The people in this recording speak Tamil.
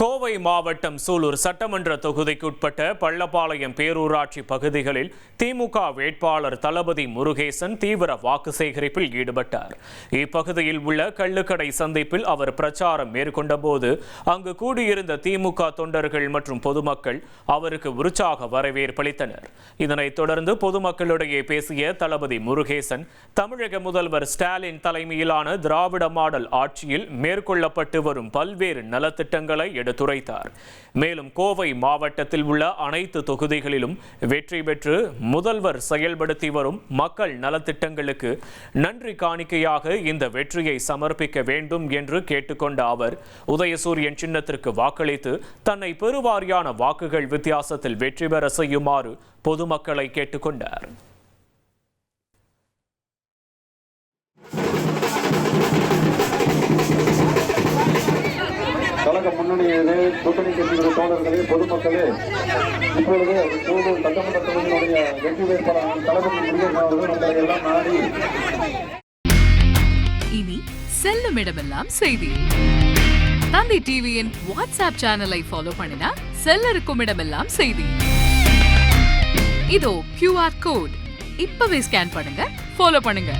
கோவை மாவட்டம் சூலூர் சட்டமன்ற தொகுதிக்குட்பட்ட பள்ளப்பாளையம் பேரூராட்சி பகுதிகளில் திமுக வேட்பாளர் தளபதி முருகேசன் தீவிர வாக்கு சேகரிப்பில் ஈடுபட்டார். இப்பகுதியில் உள்ள கள்ளுக்கடை சந்திப்பில் அவர் பிரச்சாரம் மேற்கொண்ட போது அங்கு கூடியிருந்த திமுக தொண்டர்கள் மற்றும் பொதுமக்கள் அவருக்கு உற்சாக வரவேற்பளித்தனர். இதனைத் தொடர்ந்து பொதுமக்களிடையே பேசிய தளபதி முருகேசன், தமிழக முதல்வர் ஸ்டாலின் தலைமையிலான திராவிட மாடல் ஆட்சியில் மேற்கொள்ளப்பட்டு வரும் பல்வேறு நலத்திட்டங்களை எடுத்துரைத்தார். மேலும் கோவை மாவட்டத்தில் உள்ள அனைத்து தொகுதிகளிலும் வெற்றி பெற்று முதல்வர் செயல்படுத்தி வரும் மக்கள் நலத்திட்டங்களுக்கு நன்றி காணிக்கையாக இந்த வெற்றியை சமர்ப்பிக்க வேண்டும் என்று கேட்டுக்கொண்ட அவர், உதயசூரியன் சின்னத்திற்கு வாக்களித்து தன்னை பெருவாரியான வாக்குகள் வித்தியாசத்தில் வெற்றி பெற செய்யுமாறு பொதுமக்களை கேட்டுக்கொண்டார். கழக முன்னணியிலே கூட்டணி கட்சிகளுடைய தோழர்களே, பொதுமக்களே, இப்பொழுது சூலூர் சட்டமன்ற தொகுதியினுடைய வெற்றி வேட்பாளர் தளபதி முருகேசன் அவர்கள் உங்களை எல்லாம் நாடி இனி செல்லும் இடமெல்லாம் செய்தி. தந்தி டிவியின் வாட்ஸ்அப் சேனலை ஃபாலோ பண்ணினா செல்ல இருக்கும் இடமெல்லாம் செய்தி. இதோ QR கோட் இப்பவே ஸ்கேன் பண்ணுங்க, ஃபாலோ பண்ணுங்க.